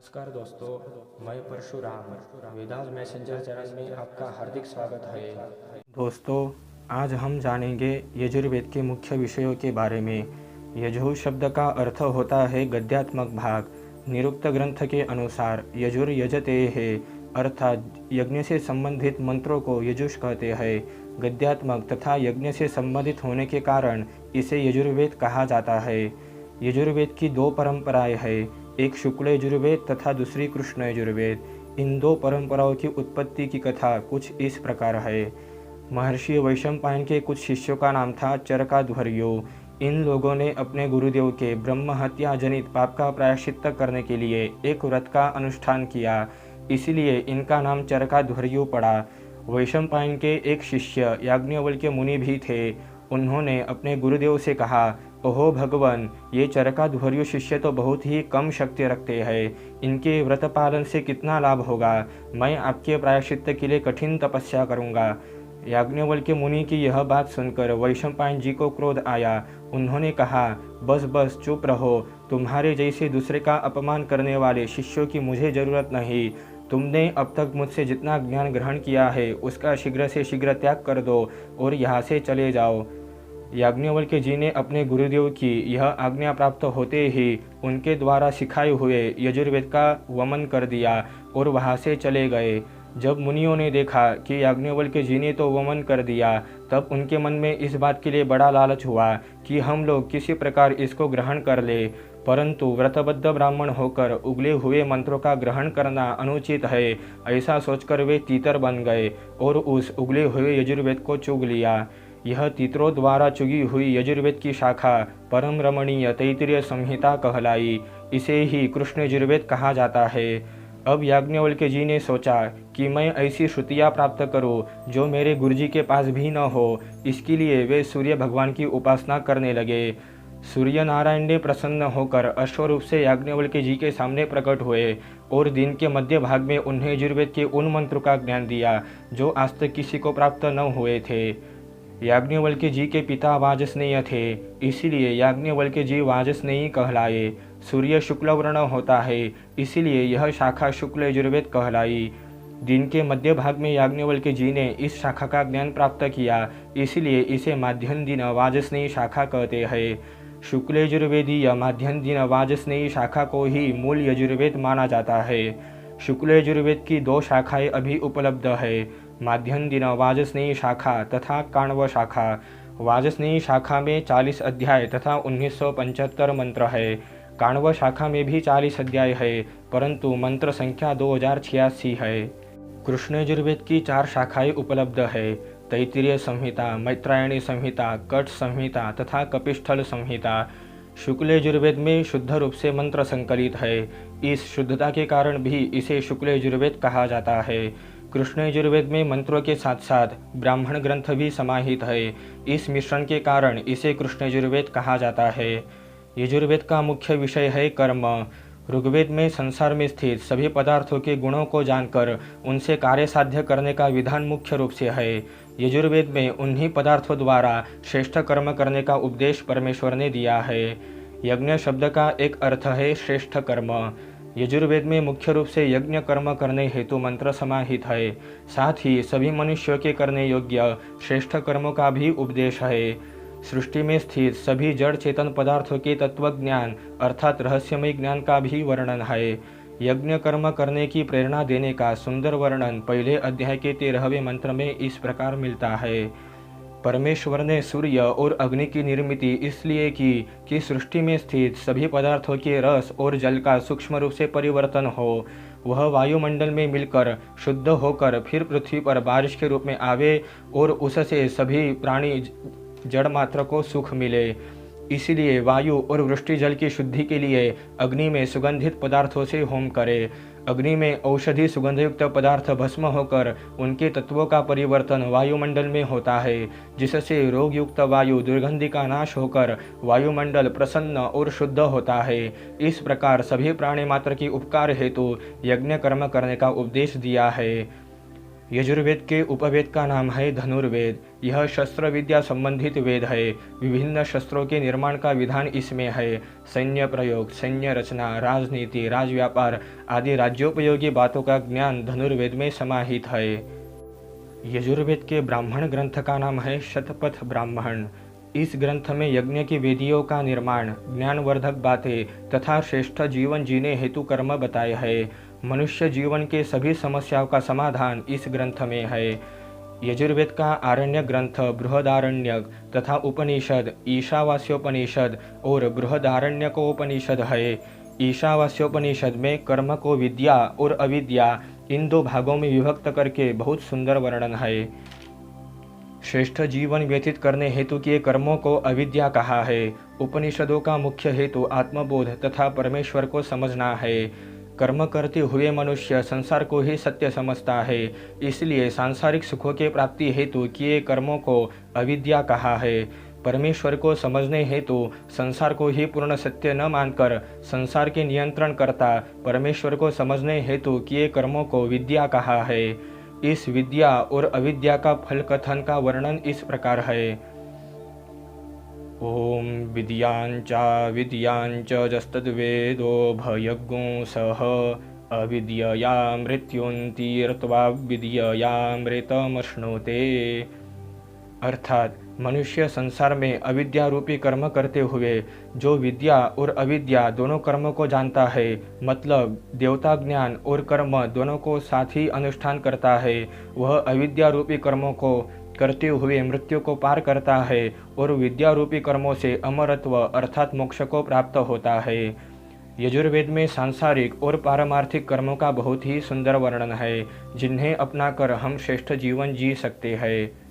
नमस्कार दोस्तों, मैं परशुराम वेदांत मैसेंजर चैनल में आपका हार्दिक स्वागत है। दोस्तों, आज हम जानेंगे यजुर्वेद के मुख्य विषयों के बारे में। यजु शब्द का अर्थ होता है गद्यात्मक भाग। निरुक्त ग्रंथ के अनुसार यजुर यजते है, अर्थात यज्ञ से संबंधित मंत्रों को यजुष कहते हैं। गद्यात्मक तथा यज्ञ से संबंधित होने के कारण इसे यजुर्वेद कहा जाता है। यजुर्वेद की दो परंपराएं हैं, एक शुक्ल यजुर्वेद तथा दूसरी कृष्ण यजुर्वेद। इन दो परंपराओं की उत्पत्ति की कथा कुछ इस प्रकार है। महर्षि वैशंपायन के कुछ शिष्यों का नाम था चरकाध्वर्यो। इन लोगों ने अपने गुरुदेव के ब्रह्म हत्या जनित पाप का प्रायश्चित्त करने के लिए एक व्रत का अनुष्ठान किया, इसलिए इनका नाम चरकाध्वर्यो पड़ा। वैशंपायन के एक शिष्य याज्ञवल्क्य मुनि भी थे। उन्होंने अपने गुरुदेव से कहा, ओहो भगवान, ये चरकाध्वर्यो शिष्य तो बहुत ही कम शक्ति रखते हैं, इनके व्रत पालन से कितना लाभ होगा। मैं आपके प्रायश्चित्त के लिए कठिन तपस्या करूँगा। याज्ञवल्क्य मुनि की यह बात सुनकर वैशंपायन जी को क्रोध आया। उन्होंने कहा, बस बस चुप रहो, तुम्हारे जैसे दूसरे का अपमान करने वाले शिष्यों की मुझे ज़रूरत नहीं। तुमने अब तक मुझसे जितना ज्ञान ग्रहण किया है उसका शीघ्र से शीघ्र त्याग कर दो और यहाँ से चले जाओ। याज्ञवल्क्य जी ने अपने गुरुदेव की यह आज्ञा प्राप्त होते ही उनके द्वारा सिखाए हुए यजुर्वेद का वमन कर दिया और वहाँ से चले गए। जब मुनियों ने देखा कि याज्ञवल्क्य जी ने तो वमन कर दिया, तब उनके मन में इस बात के लिए बड़ा लालच हुआ कि हम लोग किसी प्रकार इसको ग्रहण कर ले, परंतु व्रतबद्ध ब्राह्मण होकर उगले हुए मंत्रों का ग्रहण करना अनुचित है। ऐसा सोचकर वे तीतर बन गए और उस उगले हुए यजुर्वेद को चुग लिया। यह तीतरों द्वारा चुगी हुई यजुर्वेद की शाखा परम रमणीय तैत्तिरीय संहिता कहलाई। इसे ही कृष्ण यजुर्वेद कहा जाता है। अब याज्ञवल्क्य जी ने सोचा कि मैं ऐसी श्रुतियाँ प्राप्त करूँ जो मेरे गुरुजी के पास भी न हो। इसके लिए वे सूर्य भगवान की उपासना करने लगे। सूर्य नारायण ने प्रसन्न होकर अश्वरूप से याज्ञवल्क्य जी के सामने प्रकट हुए और दिन के मध्य भाग में उन्हें यजुर्वेद के उन मंत्रों का ज्ञान दिया जो आज तक किसी को प्राप्त न हुए थे। याज्ञवल्क्य जी के पिता वाजस्नेय थे, इसीलिए याज्ञवल्क्य जी वाजस्नेयी कहलाए। सूर्य शुक्ल वर्ण होता है, इसीलिए यह शाखा शुक्ल यजुर्वेद कहलाई। दिन के मध्य भाग में याज्ञवल्क्य जी ने इस शाखा का ज्ञान प्राप्त किया, इसलिए इसे माध्यन दिन वाजस्नेयी शाखा कहते हैं। शुक्ल यजुर्वेदीय माध्यन दिन वाजस्नेयी शाखा को ही मूल यजुर्वेद माना जाता है। शुक्ल यजुर्वेद की दो शाखाएं अभी उपलब्ध है, माध्यन दिन वाजस्नेयी शाखा तथा काण्व शाखा। वाजस्नेयी शाखा में 40 अध्याय तथा 1975 मंत्र है। काण्व शाखा में भी 40 अध्याय है, परंतु मंत्र संख्या 2086 है। कृष्ण यजुर्वेद की 4 शाखाएं उपलब्ध है, तैत्तिरीय संहिता, मैत्रायणी संहिता, कट संहिता तथा कपिस्थल संहिता। शुक्ल यजुर्वेद में शुद्ध रूप से मंत्र संकलित है। इस शुद्धता के कारण भी इसे शुक्ल यजुर्वेद कहा जाता है। कृष्ण यजुर्वेद में मंत्रों के साथ साथ ब्राह्मण ग्रंथ भी समाहित है। इस मिश्रण के कारण इसे कृष्ण यजुर्वेद कहा जाता है। यजुर्वेद का मुख्य विषय है कर्म। ऋग्वेद में संसार में स्थित सभी पदार्थों के गुणों को जानकर उनसे कार्य साध्य करने का विधान मुख्य रूप से है। यजुर्वेद में उन्हीं पदार्थों द्वारा श्रेष्ठ कर्म करने का उपदेश परमेश्वर ने दिया है। यज्ञ शब्द का एक अर्थ है श्रेष्ठ कर्म। यजुर्वेद में मुख्य रूप से यज्ञ कर्म करने हेतु मंत्र समाहित है। साथ ही सभी मनुष्यों के करने योग्य श्रेष्ठ कर्मों का भी उपदेश है। सृष्टि में स्थित सभी जड़ चेतन पदार्थों के तत्वज्ञान अर्थात रहस्यमय ज्ञान का भी वर्णन है। यज्ञ कर्म करने की प्रेरणा देने का सुंदर वर्णन पहले अध्याय के 13वें मंत्र में इस प्रकार मिलता है। परमेश्वर ने सूर्य और अग्नि की निर्मिति इसलिए की कि सृष्टि में स्थित सभी पदार्थों के रस और जल का सूक्ष्म रूप से परिवर्तन हो, वह वायुमंडल में मिलकर शुद्ध होकर फिर पृथ्वी पर बारिश के रूप में आवे और उससे सभी प्राणी जड़ मात्र को सुख मिले। इसीलिए वायु और वृष्टि जल की शुद्धि के लिए अग्नि में सुगंधित पदार्थों से होम करे। अग्नि में औषधि सुगंधयुक्त पदार्थ भस्म होकर उनके तत्वों का परिवर्तन वायुमंडल में होता है, जिससे रोगयुक्त वायु दुर्गंधि का नाश होकर वायुमंडल प्रसन्न और शुद्ध होता है। इस प्रकार सभी प्राणी मात्र की उपकार हेतु यज्ञ कर्म करने का उपदेश दिया है। यजुर्वेद के उपवेद का नाम है धनुर्वेद। यह शस्त्र विद्या संबंधित वेद है। विभिन्न शस्त्रों के निर्माण का विधान इसमें है। सैन्य प्रयोग, सैन्य रचना, राजनीति, राजव्यापार आदि राज्योपयोगी बातों का ज्ञान धनुर्वेद में समाहित है। यजुर्वेद के ब्राह्मण ग्रंथ का नाम है शतपथ ब्राह्मण। इस ग्रंथ में यज्ञ की विधियों का निर्माण, ज्ञानवर्धक बातें तथा श्रेष्ठ जीवन जीने हेतु कर्म बताए हैं। मनुष्य जीवन के सभी समस्याओं का समाधान इस ग्रंथ में है। यजुर्वेद का आरण्य ग्रंथ बृहदारण्यक तथा उपनिषद ईशावास्योपनिषद और बृहदारण्यकोपनिषद है। ईशावास्योपनिषद में कर्म को विद्या और अविद्या इन दो भागों में विभक्त करके बहुत सुंदर वर्णन है। श्रेष्ठ जीवन व्यतीत करने हेतु किए कर्मों को अविद्या कहा है। उपनिषदों का मुख्य हेतु आत्मबोध तथा परमेश्वर को समझना है। कर्म करते हुए मनुष्य संसार को ही सत्य समझता है, इसलिए सांसारिक सुखों के प्राप्ति हेतु किए कर्मों को अविद्या कहा है। परमेश्वर को समझने हेतु संसार को ही पूर्ण सत्य न मानकर संसार के नियंत्रण करता परमेश्वर को समझने हेतु किए कर्मों को विद्या कहा है। इस विद्या और अविद्या का फल कथन का वर्णन इस प्रकार है। ओम विद्यांचा विद्यांच जस्तद्वेदो भयज्ञो सह अविद्यया मृत्युन्तीर्त्वा विद्ययामृतमश्नुते। अर्थात मनुष्य संसार में अविद्या रूपी कर्म करते हुए जो विद्या और अविद्या दोनों कर्मों को जानता है, मतलब देवता ज्ञान और कर्म दोनों को साथ ही अनुष्ठान करता है, वह अविद्या रूपी कर्मों को करते हुए मृत्यु को पार करता है और विद्या रूपी कर्मों से अमरत्व अर्थात मोक्ष को प्राप्त होता है। यजुर्वेद में सांसारिक और पारमार्थिक कर्मों का बहुत ही सुंदर वर्णन है, जिन्हें अपनाकर हम श्रेष्ठ जीवन जी सकते हैं।